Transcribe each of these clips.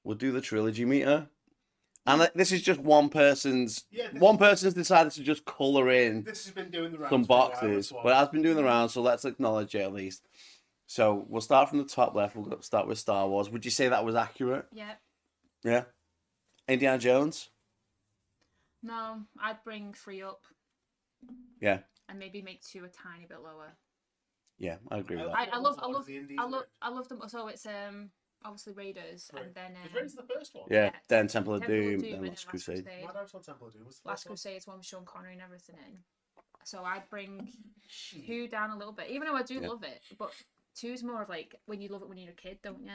we'll do the Trilogy Meter. And this is just one person's. Yeah, One person's decided to just colour in This has been doing the rounds some for a while, boxes, this one. but it has been doing the rounds. So let's acknowledge it at least. So we'll start from the top left. We'll start with Star Wars. Would you say that was accurate? Yeah. Yeah. Indiana Jones. No, I'd bring 3 up. Yeah. And maybe make 2 a tiny bit lower. Yeah, I agree with that. I love them. So it's obviously Raiders, Right. and then Raiders the first one. Yeah, yeah, then Temple of Temple of Doom, Doom then and Last then Crusade. My dad saw Temple of Doom was the Last first one. Crusade is one with Sean Connery and everything in. So I'd bring 2 down a little bit, even though I do love it. But 2's more of like when you love it when you're a kid, don't you?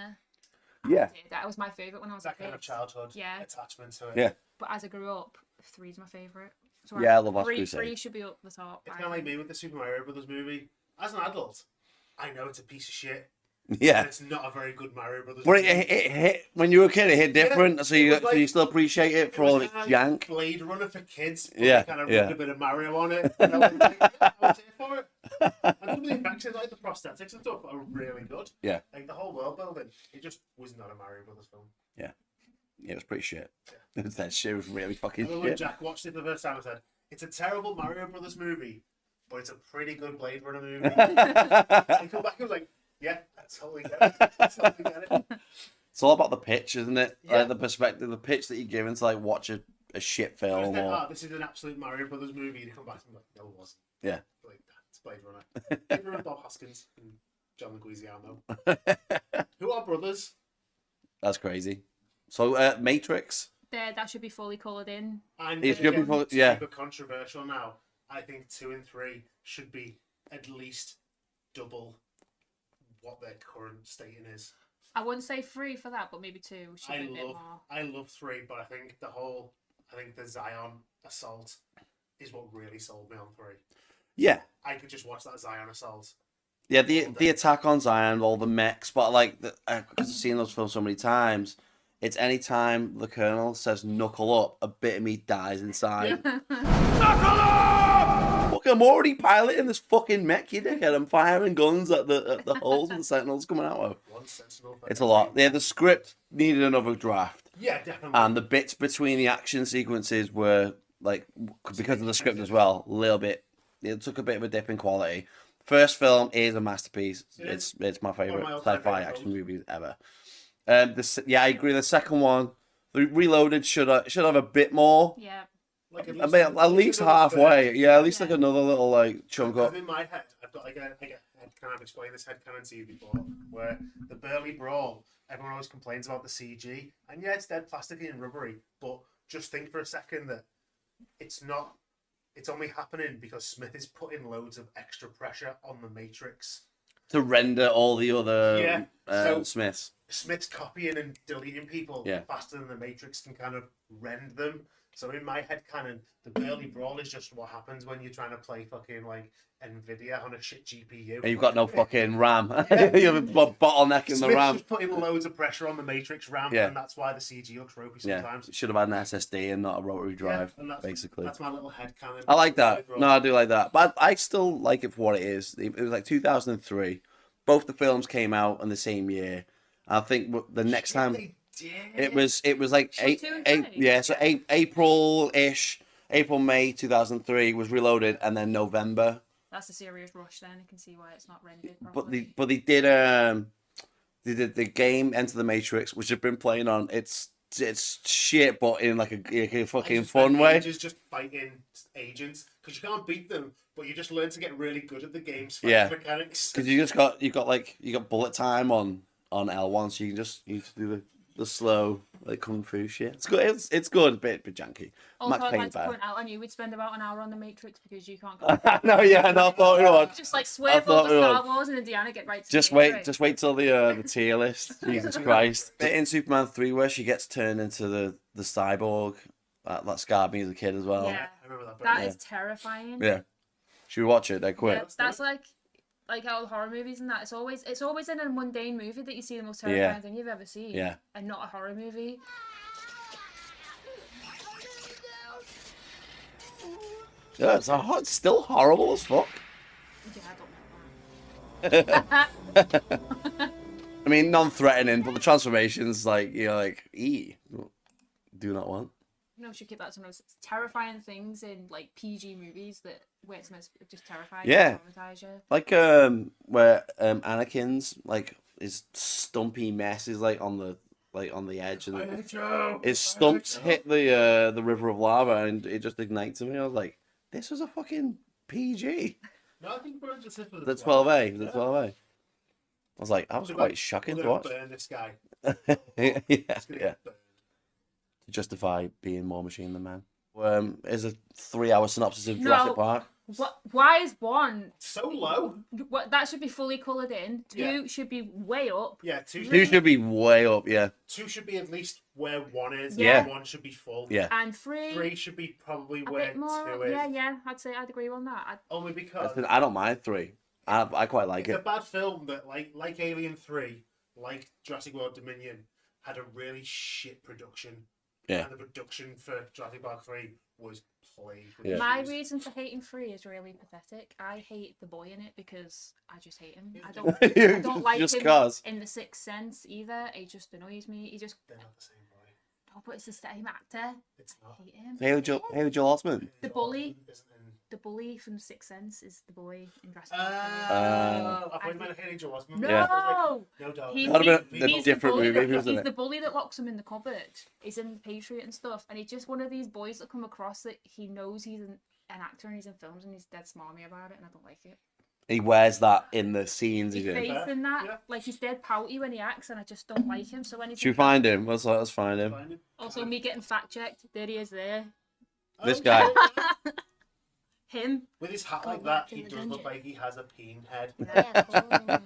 Yeah. That was my favourite when I was That a kid. kind of childhood Yeah. attachment to it. Yeah. But as I grew up, 3's my favourite. So Yeah, I love Last 3 Crusade. should be up the top. It's kind of like me with the Super Mario Brothers movie. As an adult, I know it's a piece of shit. Yeah. And it's not a very good Mario Brothers But movie. it hit when you were a kid. It hit different, Yeah, so it you was like- you still appreciate it for all of its It was jank. Blade Runner for kids. But Yeah, Kind of yeah. rubbed a bit of Mario on it. And I was like, yeah, I was here for it. And some of the effects, like the prosthetics and stuff, are really good. Yeah. Like the whole world building, it just was not a Mario Brothers film. Yeah, it was pretty shit. That shit was really fucking I remember when shit. Jack watched it for the first time and said, "It's a terrible Mario Brothers movie, but it's a pretty good Blade Runner movie." I come back and was like, "Yeah, I totally get it. I totally get it." It's all about the pitch, isn't it? Yeah. Like the perspective, the pitch that you're given to like watch a shit I was film. like, Or... "Oh, this is an absolute Mario Brothers movie." And you come back and be like, "No, it wasn't." Yeah. Like, it's Blade Runner. Everyone Bob Hoskins and John Leguizamo. Who are brothers? That's crazy. So Matrix. That should be fully coloured in. And It should be again, yeah. super controversial now. I think 2 and 3 should be at least double what their current stating is. I wouldn't say 3 for that, but maybe 2 should be a bit more. I love 3, but I think the Zion assault is what really sold me on 3. Yeah. I could just watch that Zion assault. Yeah, the attack on Zion, all the mechs, but like, because I've seen those films so many times, it's any time the Colonel says "knuckle up," a bit of me dies inside. Knuckle up! Look, I'm already piloting this fucking mech, you dickhead. I'm firing guns at the holes the Sentinels coming out of. One Sentinel. It's a lot. Yeah, the script needed another draft, Yeah, definitely. and the bits between the action sequences were like, because of the script as well, a little bit. It took a bit of a dip in quality. First film is a masterpiece. It's my favorite all-time sci-fi favorite action films. movie ever. I agree. The second one, the Reloaded, should have a bit more. Yeah. Like At least halfway. Yeah, at least like another little like chunk up. In my head, I've got like a can I explain this headcanon to you before? Where the Burly Brawl, everyone always complains about the CG, and yeah, it's dead plasticky and rubbery, but just think for a second that it's not. It's only happening because Smith is putting loads of extra pressure on the Matrix To render all the other So- Smiths. Smith's copying and deleting people Yeah. faster than the Matrix can kind of rend them. So in my head canon, the Burly Brawl is just what happens when you're trying to play fucking like Nvidia on a shit GPU. And you've got no fucking RAM. Yeah. You have a bottleneck in the Smith's RAM. just putting loads of pressure on the Matrix RAM, Yeah. and that's why the CG looks ropey Yeah, sometimes. should have had an SSD and not a rotary drive, and that's, basically. That's my little head canon. I like that. No, I do like that. But I still like it for what it is. It was like 2003. Both the films came out in the same year. I think the next time They did. it was like Two and three? so April-ish, May 2003 was Reloaded, and then November. That's a serious rush then. You can see why it's not rendered But properly. they did the game Enter the Matrix, which have been playing on. It's shit, but in like a fucking I just fun spent way. ages just fighting agents because you can't beat them, but you just learn to get really good at the game's Yeah. mechanics. Because you got bullet time on L1, so you can do the slow like kung fu shit. It's good. It's good, a bit janky. Also, Max I'd Payne like to bad. point out, I knew we'd spend about an hour on the Matrix because you can't go. No, yeah, no, I thought we would. Just like swerve thought over we Star would. Wars and Indiana, get right to Just the wait, Matrix. just wait till the tier list. Jesus Christ! Bit in Superman 3 where she gets turned into the cyborg. That scarred me as a kid as well. Yeah. I remember that. Bit. That is terrifying. Yeah. Should we watch it? Then quick. Yeah, that's like all horror movies and that. It's always in a mundane movie that you see the most Yeah. terrifying thing you've ever seen. Yeah. And not a horror movie. Yeah, it's still horrible as fuck. Yeah, I don't know that. I mean, non-threatening, but the transformations, like, you're like, do not want. No, we should keep that to those terrifying things in like PG movies that where it's meant to just terrifying Yeah. traumatize you. Like, where Anakin's, like, his stumpy mess is, like, on the edge, and his stumps hit the river of lava, and it just ignites him. I was like, this was a fucking PG. No, I think we're just hit for The 12A, the Yeah. 12A. I was like, that was We're quite like, shocking we're to gonna watch. burn this guy. Yeah, It's gonna yeah. get burned. To justify being more machine than man. Is a 3-hour synopsis of No. Jurassic Park. What? Why is 1? So low. What, that should be fully coloured in. 2 Yeah. should be way up. Yeah, 2 2 should be way up, yeah. 2 should be at least where 1 is. Yeah. 1 should be full. Yeah. And 3, 3 should be probably a where bit more. 2 is. Yeah. I'd agree on that. Only because I don't mind 3. I quite like it's a it. bad film that, like Alien 3, like Jurassic World Dominion, had a really shit production. Yeah. And the production for Jurassic Park 3 was plagued with Yeah. My issues. reason for hating 3 is really pathetic. I hate the boy in it because I just hate him. I Just don't like him cause. in The Sixth Sense either. He just annoys me. They're not the same boy. Oh, but it's the same actor. It's not. I hate him. Haley Joel Osment. The bully. Isn't in... The bully from Sixth Sense is the boy in Jurassic Park. I thought you meant Haley Joel Osment. No, Yeah. No, dog. He- That'd have been a he's the different bully movie, that- wasn't He's it? the bully that locks him in the cupboard. He's in the Patriot and stuff, and he's just one of these boys that come across that he knows he's an actor and he's in films and he's dead smarmy about it, and I don't like it. He wears that in the scenes His he's in. face in that, Yeah. like he's dead pouty when he acts, and I just don't like him. So anything. Should we find him? Let's find him. Find him. Also, me getting fact checked. There he is. There, This Oh, guy. yeah. him. With his hat Go like back that, in he the does look dungeon. like he has a peen head. Yeah,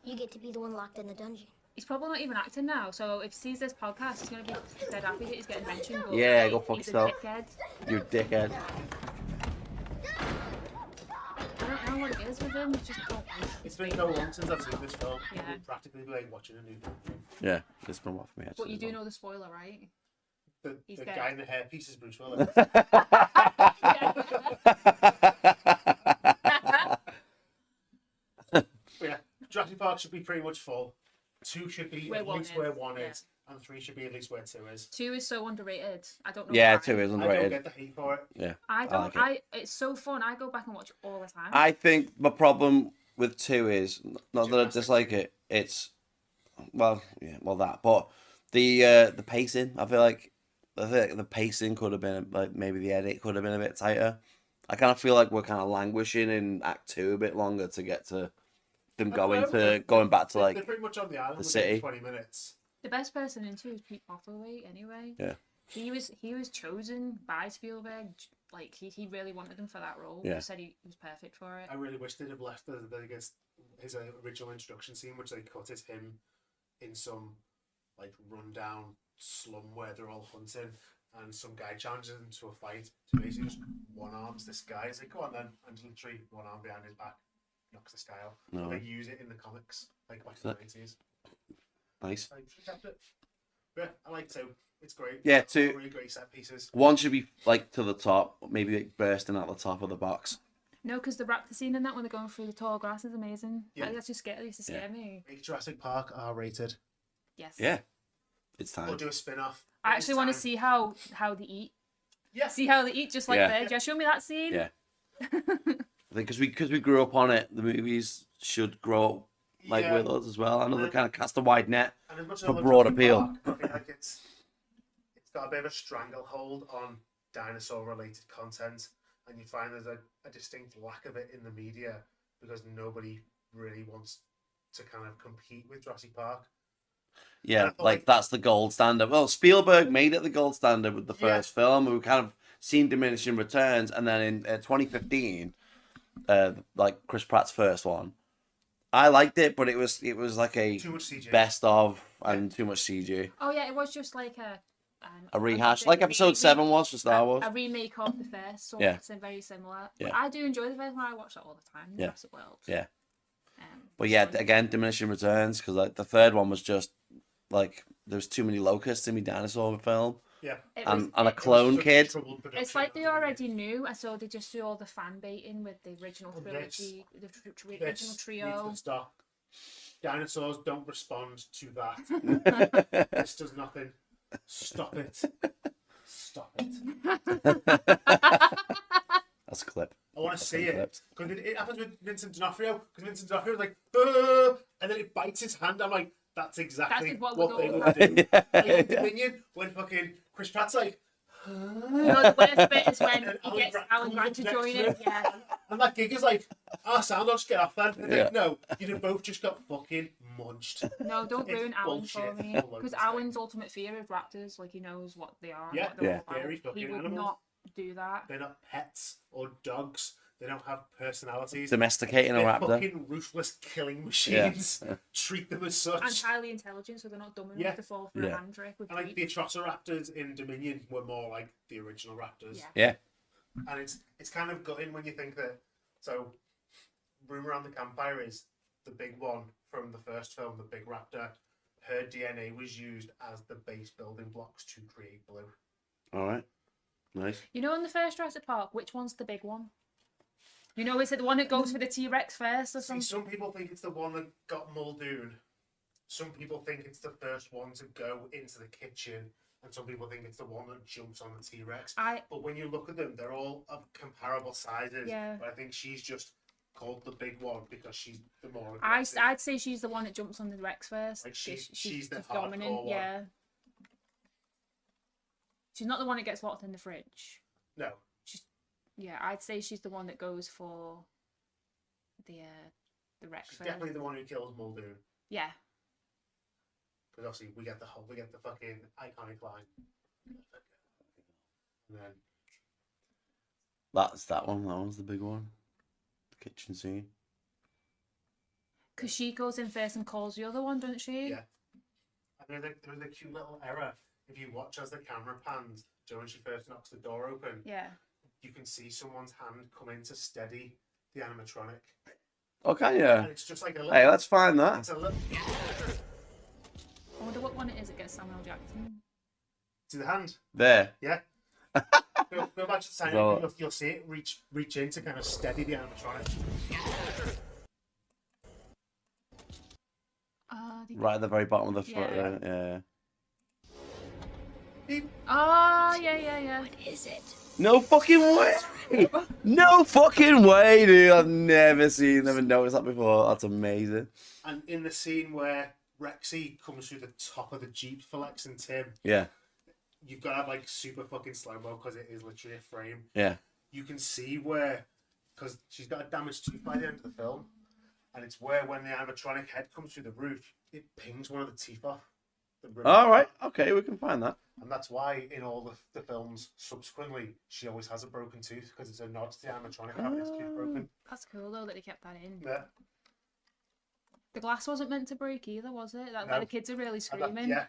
you get to be the one locked in the dungeon. He's probably not even acting now. So if he sees this podcast, he's gonna be dead happy that he's getting mentioned. But Yeah, go fuck he's yourself. A dickhead. You dickhead. I don't know what it is with him. I just don't like. It's been so long since I've seen this film. Yeah. It would practically be like watching a new film. Yeah, this one off me actually. But you do know the spoiler, right? The He's the dead. guy in the hairpiece is Bruce Willis. But yeah, Jurassic Park should be pretty much full. 2 should be Where at 1 least is, where 1 yeah. is, and 3 should be at least where 2 is. 2 is so underrated. I don't know. Yeah, why. 2 is I don't underrated. get the hate for it. Yeah. I don't. like It's so fun. I go back and watch all the time. I think the problem with 2 is not that I Gymnastics. dislike it. It's that, but the pacing. I feel like the pacing could have been like maybe the edit could have been a bit tighter. I kind of feel like we're kind of languishing in Act 2 a bit longer to get to them going back to They're like pretty much on the island the within city. 20 minutes. The best person in 2 is Pete Postlethwaite. Anyway. Yeah. He was chosen by Spielberg. Like he really wanted him for that role. Yeah. He said he was perfect for it. I really wish they'd have left his original introduction scene, which they cut is him in some like rundown slum where they're all hunting, and some guy challenges him to a fight. So basically, just one arms this guy. He's like, "Go on then," and literally one arm behind his back knocks this guy out. No. They use it in the comics, like back in the 90s. nice. I just kept it. Yeah, I like 2. It's great. Yeah, It's all 2. really great set pieces. 1 should be like to the top, maybe like bursting out the top of the box. No, because the raptor scene in that when they're going through the tall grass is amazing. Yeah. Like, that's just scary. It used to scare me. Make Jurassic Park R-rated. Yes. Yeah, it's Or time. do a spin-off. I actually want to It's see how they eat. Yeah. See how they eat, just like Yeah. there. Just show me that scene. Yeah. I think because we grew up on it, the movies should grow up like Yeah. with us as well. I know they kind of cast a wide net. And as much as for I love broad Jurassic appeal. Park, I feel like it's got a bit of a stranglehold on dinosaur-related content, and you find there's a distinct lack of it in the media because nobody really wants to kind of compete with Jurassic Park. Yeah, I feel like like- that's the gold standard. Well, Spielberg made it the gold standard with the Yeah. first film. We've kind of seen diminishing returns, and then in 2015, like Chris Pratt's first one, I liked it, but it was like a Too much CG. best of and too much CG. Oh yeah, it was just like A rehash, like Episode 7 was for Star Wars. A remake of the first, so Yeah. it's very similar. Yeah. But I do enjoy the first one. I watch that all the time. Yeah. Jurassic World. Yeah. Um, But yeah, fun. again, diminishing returns because like the third one was just like there was too many locusts in my dinosaur film, Yeah. It and was- a it- It was clone such kid. troubled production It's like they at the already knew, and so they just do all the fan baiting with the original Well, trilogy, the beginning. original This needs trio. to stop. Dinosaurs don't respond to that. This does nothing. Stop it. Stop it. That's a clip. I want to see it. clipped. Because it happens with Vincent D'Onofrio. Because Vincent D'Onofrio is like, and then it bites his hand. I'm like, that's exactly That's what what they we're would do. Yeah. Like in Dominion, when fucking Chris Pratt's like, No, the worst bit is when And he Alan gets Grant Alan comes Grant up to next join to it. him. Yeah. and that gig is like, sound, I'll just get off then. And Yeah. like, no, you'd have both just got fucking munched. No, don't It's ruin Alan for bullshit. me. All over Because the Alan's ultimate fear of raptors, like he knows what they are. Yeah, what they're yeah. all about. Scary He fucking would animals. not do that. They're not pets or dogs. They don't have personalities. Domesticating a They're raptor. fucking ruthless killing machines. Yeah. Treat them as such. And highly intelligent, so they're not dumb enough Yeah. to fall for Yeah. a hand trick with And like the treats. Atrociraptors in Dominion were more like the original raptors. Yeah. Yeah. And it's kind of gutting when you think that. So, rumor on the campfire is the big one from the first film, the big raptor. Her DNA was used as the base building blocks to create Blue. All right. Nice. You know, in the first Jurassic Park, which one's the big one? You know, is it the one that goes for the T-Rex first or See, something? some people think it's the one that got Muldoon. Some people think it's the first one to go into the kitchen. And some people think it's the one that jumps on the T-Rex. But when you look at them, they're all of comparable sizes. Yeah. But I think she's just called the big one because she's the more aggressive. I'd say she's the one that jumps on the Rex first. Like, 'cause she's the hardcore dominant, one. yeah. She's not the one that gets locked in the fridge. No. Yeah, I'd say she's the one that goes for the Rex She's first. definitely the one who kills Muldoon. Yeah. Because obviously we get the fucking iconic line. And then That's that one. That one's the big one. The kitchen scene. Because she goes in first and calls the other one, doesn't she? Yeah. And there's a cute little error. If you watch as the camera pans, when she first knocks the door open, Yeah. you can see someone's hand come in to steady the animatronic. Oh, can you? And it's just like a little... Hey, let's find that. It's a little... I wonder what one it is that gets Samuel Jackson. See the hand? There. Yeah. Go back to the time, Well- you'll see it reach in to kind of steady the animatronic. Right at the very bottom of the foot. Yeah. Yeah. Beep. Oh, yeah. What is it? No fucking way! No fucking way, dude! I've never noticed that before. That's amazing. And in the scene where Rexy comes through the top of the Jeep for Lex and Tim, Yeah. you've got to have like super fucking slow-mo because it is literally a frame. Yeah. You can see where, because she's got a damaged tooth by the end of the film, and it's where when the animatronic head comes through the roof, it pings one of the teeth off the roof. All right. Okay, we can find that. And that's why in all the films subsequently, she always has a broken tooth, because it's a nod to the animatronic having its tooth broken. That's cool, though, that they kept that in. Yeah. The glass wasn't meant to break either, was it? That's No. why the kids are really And that- screaming. yeah.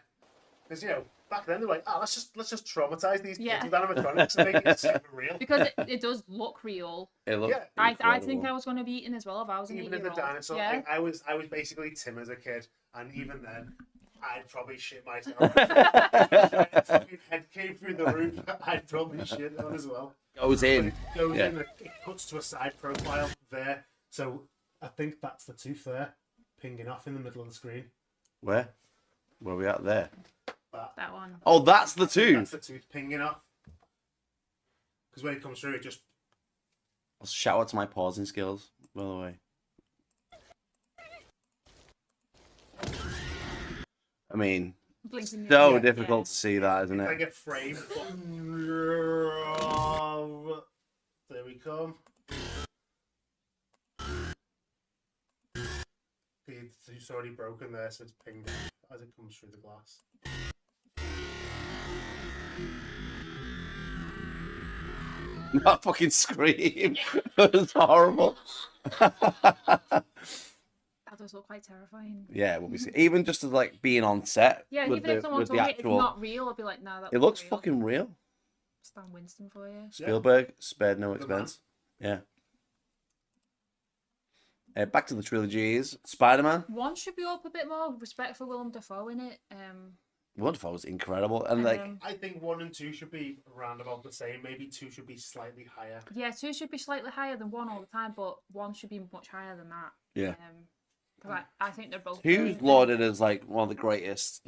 Because, back then they're like, let's just traumatize these kids Yeah. with animatronics and make it super real. Because it does look real. It looks. Yeah. I think I was going to be eaten as well if I was an Even in the 8-year-old. dinosaur, Yeah. like, I was basically Tim as a kid, and even then, I'd probably shit myself. If fucking head came through the roof, I'd probably shit on as well. Goes But in. it goes Yeah. in, it cuts to a side profile there. So I think that's the tooth there, pinging off in the middle of the screen. Where? Where are we at there? That one. Oh, that's the That's tooth. the tooth pinging off. Because when it comes through, it just... Shout out to my pausing skills, by the way. I mean, Blinking so your- difficult yeah. to see that, isn't It's it? like a frame. There we come. It's already broken there, so it's pinged as it comes through the glass. That fucking scream. It was horrible. That does look quite terrifying. Yeah, what we see. Even just as like being on set Yeah, with even if the someone with told the me it's actual. not real, I'd be like, no, that It looks real. fucking real. Stan Winston for you. Spielberg spared no Good man. expense. Yeah. Back to the trilogies. Spider-Man. One should be up a bit more respect for Willem Dafoe in it. Wonderful was incredible, and like I think 1 and 2 should be around about the same. Maybe 2 should be slightly higher. yeah, 2 should be slightly higher than 1 all the time, but 1 should be much higher than that. Yeah. 'Cause I think they're both. Who's brilliant. lauded as like one of the greatest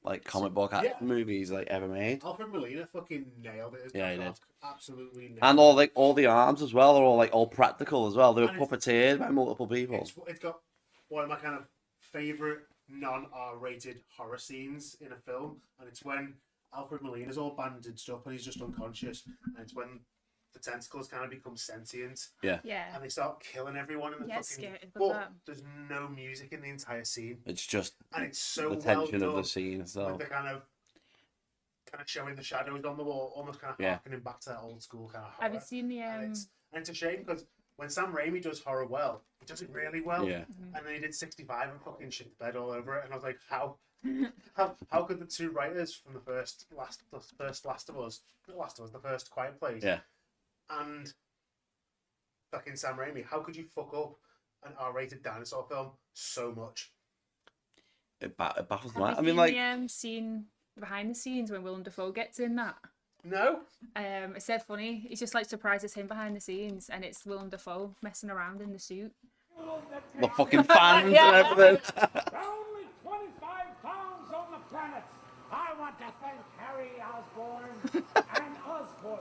like comic book Yeah. movies like ever made. Alfred Molina fucking nailed it as Yeah, he Doc did. Ock. Absolutely nailed And all the arms as well, they're all like all practical as well. They were And it's- puppeteered by multiple people. It's got one of my kind of favorite non-R-rated horror scenes in a film, and it's when Alfred Molina's all bandaged up and he's just unconscious, and it's when the tentacles kind of become sentient Yeah. and they start killing everyone in the Yeah, fucking. scared of But that. there's no music in the entire scene, It's just and it's so the well tension done. of the scene itself. With the kind of showing the shadows on the wall, almost kind of Yeah. harkening back to that old school kind of horror. Have you seen the And it's a shame because when Sam Raimi does horror well, he does it really well. Yeah. And then he did 65 and fucking shit the bed all over it, and I was like, how could the two writers from the first Last of Us, the first Quiet Place, Yeah. and fucking Sam Raimi, how could you fuck up an R-rated dinosaur film so much? It baffles Have me. you I mean, seen like, the scene behind the scenes when Willem Dafoe gets in that? No, It's dead funny. It's just like surprises him behind the scenes, and it's Willem Dafoe messing around in the suit. the fucking fans Yeah. and everything. There are only 25 pounds on the planet. I want to thank Harry Osborne and Osborne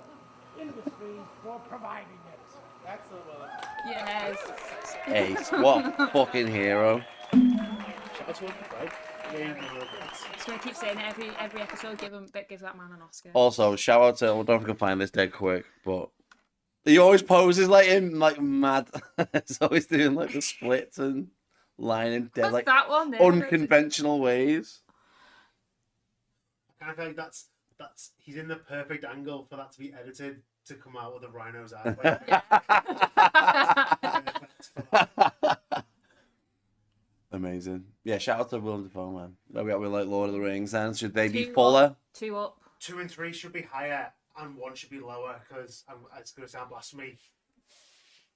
Industries for providing it. excellent. Yes. Ace, what a fucking hero. Shout out to him, right? Yeah, Just gonna keep saying it every episode. Give that man an Oscar. Also, shout out to, I don't know if I can find this dead quick, but he always poses like him, like mad. He's always doing like the splits and lining dead, What's like that one? There? unconventional ways. I kind of feel like that's he's in the perfect angle for that to be edited to come out with a rhino's eye. Amazing. Yeah, shout out to Willem Dafoe, man. Where we at with like Lord of the Rings then? Should they be Two fuller? up, 2 up. 2 and 3 should be higher, and 1 should be lower because it's going to sound blasphemy.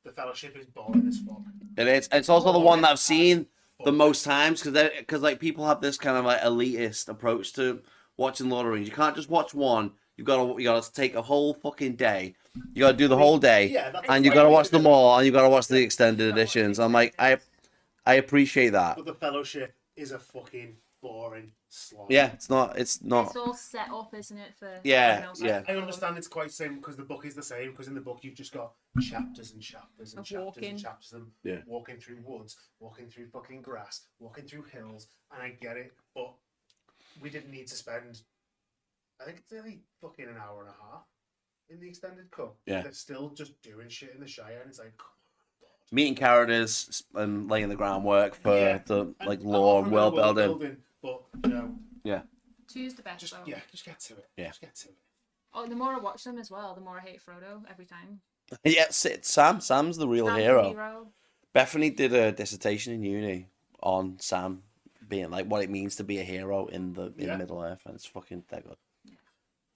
The Fellowship is boring as fuck. It is. It's also the one that I've seen the most times because like people have this kind of like elitist approach to watching Lord of the Rings. You can't just watch one. You gotta take a whole fucking day. You gotta do the whole day, Yeah, that's and you the gotta way watch to do them it. all, and you gotta watch the extended editions. I'm like, I appreciate that. But the Fellowship is a fucking boring slog. Yeah, it's not. It's not. It's all set up, isn't it? For Yeah, everyone else? yeah. I understand it's quite same because the book is the same. Because in the book you've just got chapters and chapters and Of chapters walking. and chapters of them Yeah. walking through woods, walking through fucking grass, walking through hills, and I get it, but we didn't need to spend. I think it's only fucking an hour and a half in the extended cut. Yeah. They're still just doing shit in the Shire, and it's like, come Meeting characters and laying the groundwork for Yeah. the on. like And lore and I'm world for the building. but you know, Yeah. 2's the best just though. just get to it. Yeah. Just get to it. Oh, the more I watch them as well, the more I hate Frodo every time. Yeah, it's Sam. Sam's the real Sam's the hero. hero. Bethany did a dissertation in uni on Sam being like what it means to be a hero in Yeah. Middle Earth, and it's fucking that good.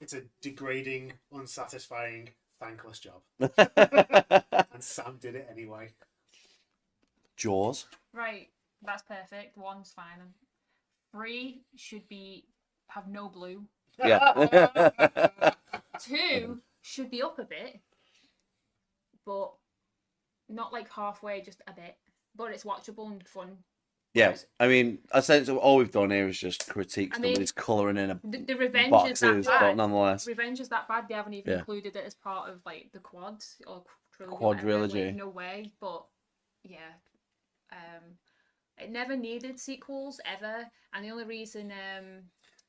It's a degrading, unsatisfying, thankless job. And Sam did it anyway. Jaws. Right, that's perfect. 1's fine. And 3 should have no blue. Yeah. 2 should be up a bit, but not like halfway, just a bit. But it's watchable and fun. Yeah. I mean, essentially, all we've done here is just critique I mean, somebody's colouring in a The Revenge is boxes, that but bad. nonetheless. Revenge is that bad. They haven't even Yeah. included it as part of like the quad or trilogy. or whatever. Quadrilogy. Like, no way. But yeah, it never needed sequels ever. And the only reason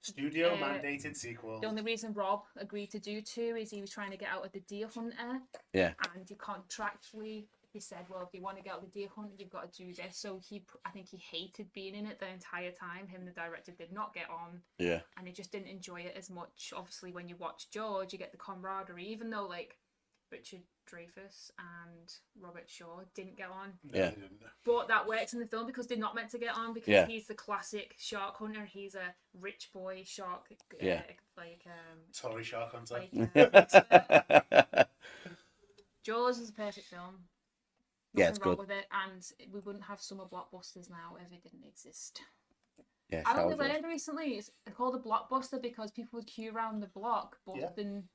Studio mandated sequel. the only reason Rob agreed to do 2 is he was trying to get out of the Deer Hunter, Yeah. and he contractually he said, well, if you want to get out of the Deer Hunter, you've got to do this. So I think he hated being in it the entire time. Him and the director did not get on, Yeah. and he just didn't enjoy it as much. Obviously, when you watch George, you get the camaraderie, even though like Richard Dreyfuss and Robert Shaw didn't get on. Yeah. But that works in the film because they're not meant to get on, because Yeah. he's the classic shark hunter. He's a rich boy shark. Yeah. Sorry, Shark Hunter. Jaws is a perfect film. Yeah, Nothing it's wrong good. with it, and we wouldn't have summer blockbusters now if it didn't exist. Yeah. I only shout out. learned recently it's called a blockbuster because people would queue around the block, Yeah.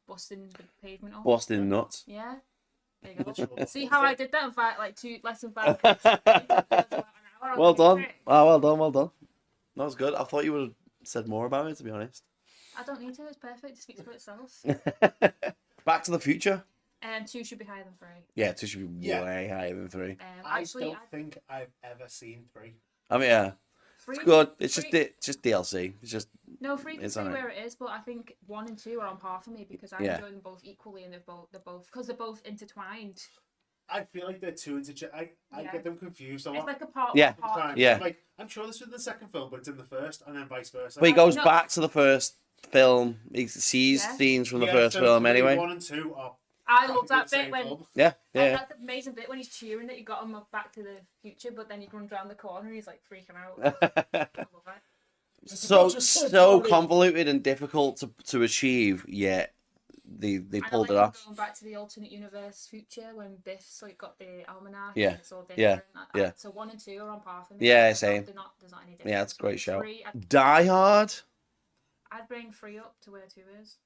busting the pavement up. Boston nuts. Yeah. There you go. Literal See how I blockbuster. did that in less than 5 minutes? It took about an Well done. Oh, well done, well done. That was good. I thought you would have said more about it, to be honest. I don't need to. It's perfect. It speaks for itself. Back to the Future. 2 should be higher than 3. Yeah, 2 should be Yeah. way higher than 3. Actually, I don't think I've ever seen 3. I mean, yeah, three, it's good. It's three- just DLC. It's just No, 3 can It's stay alright. where it is, but I think 1 and 2 are on par for me because I Yeah. enjoy them both equally, and they're both because they're both intertwined. I feel like they're two I Yeah. get them confused a It's lot. like a part. Yeah. Part. Sometimes. Yeah. Like, I'm sure this was the second film, but it's in the first, and then vice versa. But he goes No. back to the first film. He sees Yeah. scenes from the Yeah, first so film to me, anyway. 1 and 2 are I love that practically bit the when. same film. Yeah, yeah. That's the amazing bit when he's cheering that he got him back to the future, but then he runs around the corner and he's like freaking out. I love it. so convoluted and difficult to achieve, yet they And I pulled like it him off. Going back to the alternate universe future when Biff's like got the almanac. Yeah, And it's all yeah, different. yeah. So 1 and 2 are on par for me. Yeah, They're not- same. There's not any difference. Yeah, it's a great show. 3, Die Hard. I'd bring 3 up to where 2 is.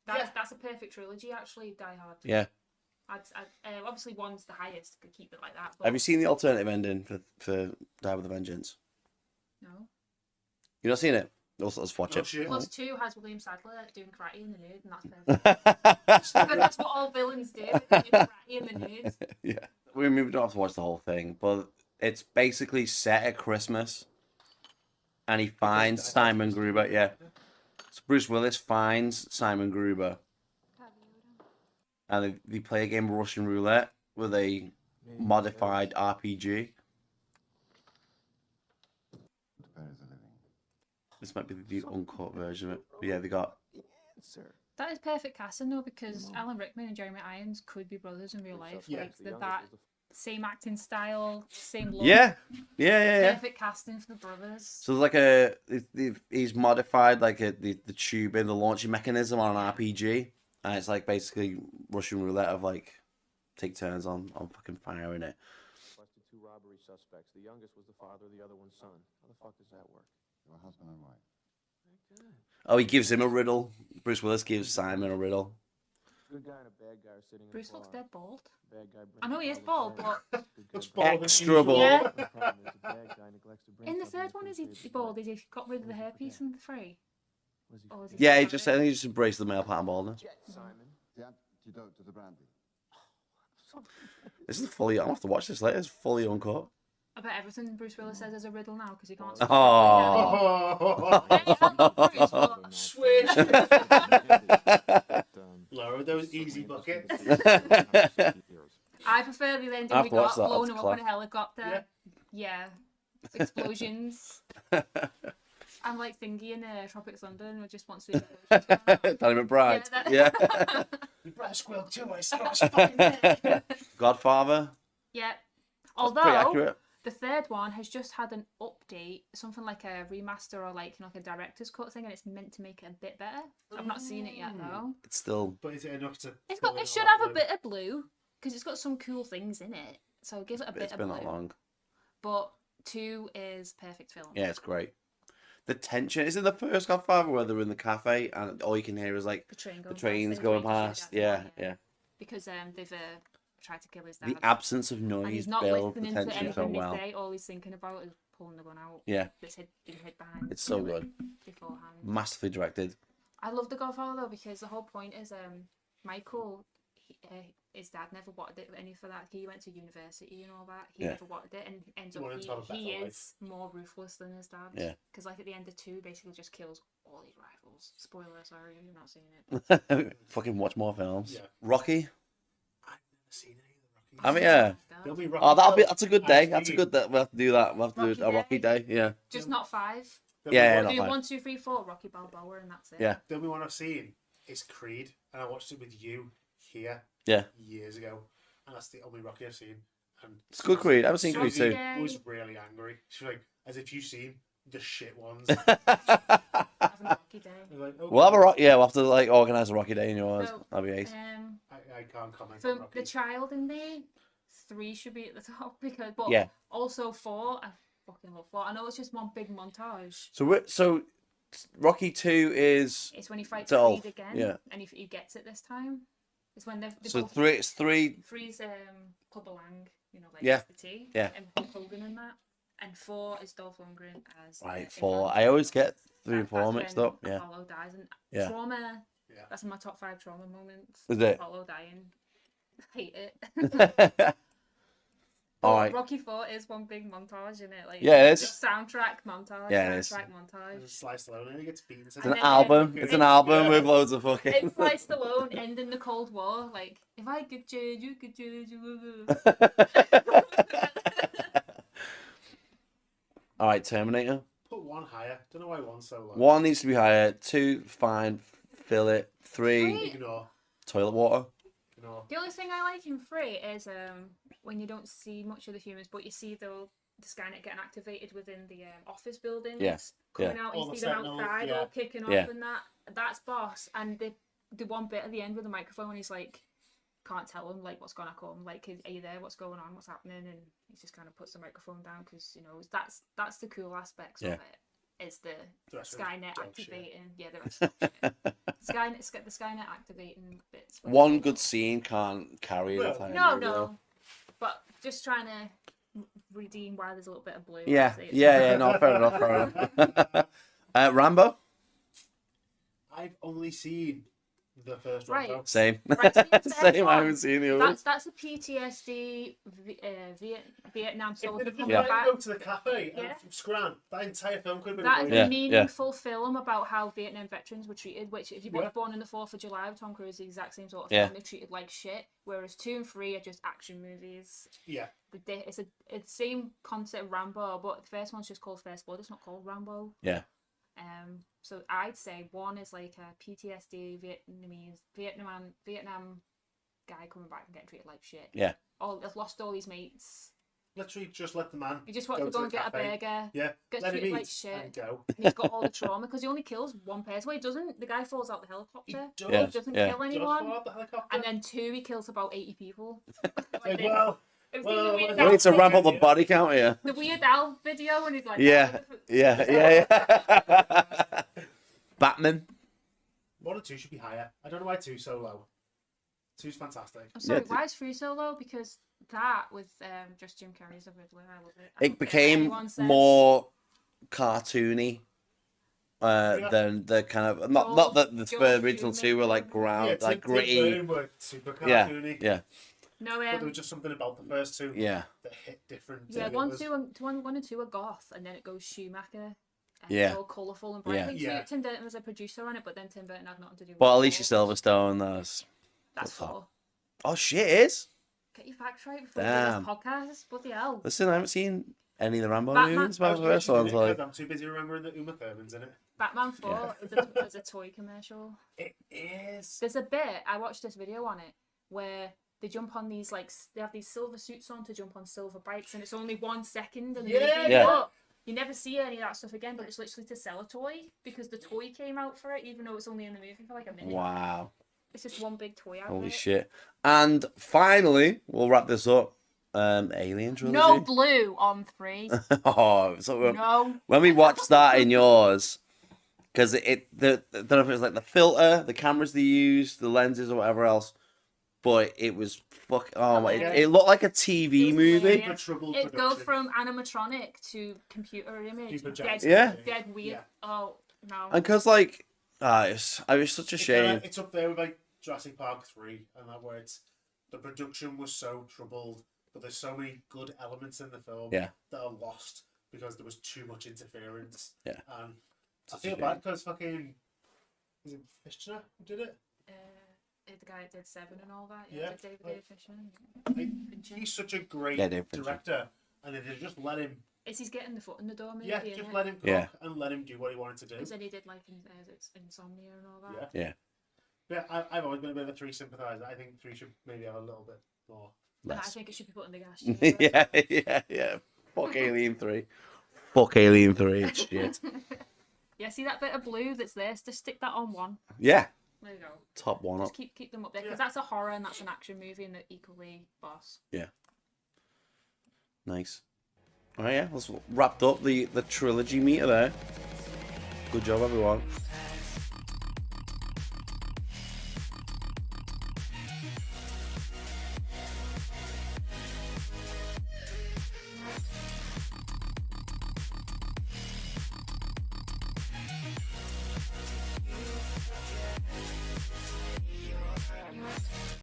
Yeah. That's a perfect trilogy, actually. Die Hard. Yeah. Obviously 1's the highest. Could keep it like that. But Have you seen the alternative ending for Die with a Vengeance? No. You not seen it? Let's watch Oh, it. shit. Plus 2 has William Sadler doing karate in the nude, and that's perfect. Because that's what all villains do. They do karate in the nude. Yeah. We don't have to watch the whole thing, but it's basically set at Christmas, and he finds Simon Gruber. Yeah. So Bruce Willis finds Simon Gruber, and they play a game of Russian roulette with a modified RPG. This might be the uncut version of it. But yeah, they got. That is perfect casting though, because Alan Rickman and Jeremy Irons could be brothers in real life. Yeah. Like that same acting style, same look. Yeah. Yeah. Perfect casting for the brothers. So there's like he's modified like the tubing, the launching mechanism on an RPG, and it's like basically Russian roulette of like take turns on fucking firing it. Busted 2 robbery suspects. The youngest was the father, the other one's son. How the fuck does that work? Your husband and wife. Oh, he gives him a riddle. Bruce Willis gives Simon a riddle. Good guy and a bad guy are sitting Bruce in a looks bar. dead bald. Bad guy brings I know he is a bald, bottle but of Good guy It's brings bald. Extra bald. Yeah. The problem is the bad guy neglects to bring In the something third that one, is brings he favor bald? back. Is he got rid of the hairpiece in the 3? Was he Or is he Yeah, he still just got it? he just embraced the male pattern baldness. Simon. The antidote to the brandy. This is fully. I'm gonna have to watch this later. It's fully uncut. I bet everything Bruce Willis says is a riddle now because he can't. Oh. Oh, Swish. But, Lower those easy buckets. I prefer the ending I've we got watched that, blowing that's him up in a class. helicopter. Yeah. Explosions. I'm like Thingy in Tropic Thunder and just wants to. Danny McBride. that- Yeah. You brought a squirrel too, I saw a fucking head. Godfather. Yeah. Pretty Although accurate. the third one has just had an update, something like a remaster or like a director's cut thing, and it's meant to make it a bit better. I've not seen it yet though. It's still. But is it enough to? It fill in should all have a the- bit of blue because it's got some cool things in it. So give it a bit It's of been blue. that long. But 2 is perfect film. Yeah, it's great. The tension is in the first Godfather where they're in the cafe and all you can hear is like The train the going trains past, going they're trying to past. shoot at Yeah, him, yeah. Because they've tried to kill his dad. The absence of and noise he's not builds the listening to tension so anything well. they say. All he's thinking about is pulling the gun out. Yeah, That's been hid behind. it's so good. Beforehand. Masterfully directed. I love The Godfather though because the whole point is Michael, his dad never wanted it any for that. He went to university and all that. He Yeah. never wanted it, and ends He up wanted to have a he better is more ruthless than his dad. Yeah. Because like at the end of 2, basically just kills all his rivals. Spoiler, sorry, you've not seen it. Fucking watch more films. Yeah. Rocky. I've never seen any of the Rockies. I mean, yeah. There'll be Oh, Rocky that's a good day. That's a Actually, good day. We'll have to do that. We'll have to do a Rocky day. Yeah. Just not 5. there'll be Yeah, one- not Do fine. 1, 2, 3, 4, Rocky Balboa, and that's it. Yeah. The only one I've seen is Creed, and I watched it with you here Yeah. years ago, and that's the only Rocky I've seen. And It's good Creed. I haven't seen So Creed Susie- 2. Yeah. was really angry. She was like, as if you've seen the shit ones. Have a Rocky day. I was like, okay. We'll have a rock. Yeah, we'll have to like organize a Rocky day in yours. So, That'll be ace. I can't comment For on Rocky. the child in there, 3 should be at the top because, but Yeah. also 4. I fucking love 4. I know it's just one big montage. So Rocky 2 is It's when he fights Dolph, Creed again, yeah. and he gets it this time. It's when they've so both, 3. It's 3. Freeze Clubber Lang, like Yeah, Mr. T, yeah. and Hulk Hogan and that. And 4 is Dolph Lundgren as Right, Ivan. 4. I always get 3 and 4 That's mixed when up. Yeah. Apollo dies. And Yeah. trauma. Yeah. That's in my top 5 trauma moments. Is it? Apollo dying. I hate it. All right. Rocky 4 is one big montage, isn't it? Like, Yeah, it is. soundtrack montage. Yeah, it is. soundtrack There's montage. Sly Stallone and he gets beaten. It's an album. It's an album with loads of fucking. It's like Stallone ending the Cold War. Like, if I could change, you could change. All right, Terminator. Put 1 higher. Don't know why 1's so low. 1 needs to be higher. 2, fine. Fill it. 3, Ignore. toilet water. Ignore. The only thing I like in 3 is when you don't see much of the humans, but you see the Skynet getting activated within the office buildings. Yeah, Coming yeah. out, All you the see them sentinels, outside, yeah. all kicking Yeah. off and that. That's boss. And the one bit at the end with the microphone, he's like, can't tell him like what's gonna come. Like, are you there? What's going on? What's happening? And he just kind of puts the microphone down because you know that's the cool aspects of it. Is the rest of Skynet dog shit. activating? Yeah, the rest of the Skynet activating bits. One good scene can't carry the Well, entire No, movie, though. no. But just trying to redeem why there's a little bit of blue. Yeah, obviously. yeah, no, fair enough, fair enough. Rambo? I've only seen the first Right. Rambo. Same. Right, so the Same, first I haven't seen the others. That's a PTSD Vietnam If soldier they'd coming have back. go to the cafe Yeah. and scran, that entire film could have been That is avoided. Yeah, a meaningful film about how Vietnam veterans were treated. Which, if you watch Yeah. Born on the 4th of July with Tom Cruise, the exact same sort of Yeah. film. They're treated like shit. Whereas 2 and 3 are just action movies. Yeah. It's the same concept of Rambo, but the first one's just called First Blood. It's not called Rambo. Yeah. So I'd say 1 is like a PTSD Vietnam guy coming back and getting treated like shit. Yeah. Has lost all his mates. Literally just let the man He just wants to go the and get a cafe. burger. Yeah. Gets Let him treated eat like shit. and go. And he's got all the trauma because he only kills one person. Well, he doesn't. The guy falls out the He helicopter. does. Yeah. He doesn't Yeah. kill Does anyone. fall out the helicopter. And then 2, he kills about 80 people. Like, well, Have you well, seen the well, Weird We Al need to video? ramp up the body count here. The Weird Al video when he's like, Yeah. Yeah. Batman. 1 and 2 should be higher. I don't know why 2's so low. 2's fantastic. I'm sorry, Yeah, why is 3 so low? Because that with just Jim Carrey's the Riddler, I love it. I don't care It what became anyone says. more cartoony than the kind of not that the George original Clooney. 2 were like ground like gritty. Tim Burton were super Yeah, cartoony. yeah, No, But there was just something about the first 2 yeah, that hit different. yeah, It 1, was- 2, and 1 and 2 are goth, and then it goes Schumacher. And Yeah. It's all colourful and bright. Yeah. I think Yeah. Tim Burton was a producer on it, but then Tim Burton had nothing to do with but it. Alicia Silverstone. That's That's 4. oh shit, it is. Get your facts right before you Damn. do this podcast. Bloody hell. Listen, I haven't seen any of the Rambo Batman- movies. I But was the first literally one's doing it like 'cause I'm too busy remembering that Uma Thurman's in it. Batman 4 is a toy commercial. It is. There's a bit, I watched this video on it, where they jump on these, like, they have these silver suits on to jump on silver bikes, and it's only 1 second. And Yeah. Yeah. But you never see any of that stuff again, but it's literally to sell a toy, because the toy came out for it, even though it's only in the movie for like a minute. wow, It's just one big toy out holy of it. shit. And finally, we'll wrap this up. Alien trilogy. No blue on 3. Oh, so No. when we watched that in yours, because I don't know if it was like the filter, the cameras they used, the lenses or whatever else, but it was it looked like a TV It was movie. weird. Super troubled It goes production. from animatronic to computer image. Super Dead, giant. Yeah. dead weird. Yeah. Oh, no. And because like, it was such a shame. It's up there with like Jurassic Park 3 and that where it's the production was so troubled, but there's so many good elements in the film Yeah. that are lost because there was too much interference. Yeah. And I Such a feel shame. bad because fucking is it Fishner who did it? The guy that did 7 and all that. Yeah. David Like- Fisher. He's such a great Yeah, David Fincher. director, and if they just let him, Is he's getting the foot in the door, maybe? yeah, isn't just it? let him cook Yeah. and let him do what he wanted to do. Because then he did like Insomnia and all that. Yeah. Yeah, Yeah, I've always been a bit of a 3 sympathiser. I think 3 should maybe have a little bit more. And I less. think it should be put in the gas. yeah. Fuck Alien 3. Fuck Alien 3. It's shit. Yeah, see that bit of blue that's there? Just stick that on 1. Yeah, There you go. top one up. Just keep them up there because Yeah. that's a horror and that's an action movie and they're equally boss. Nice. All right, yeah. Let's wrapped up the trilogy meter there. Good job, everyone.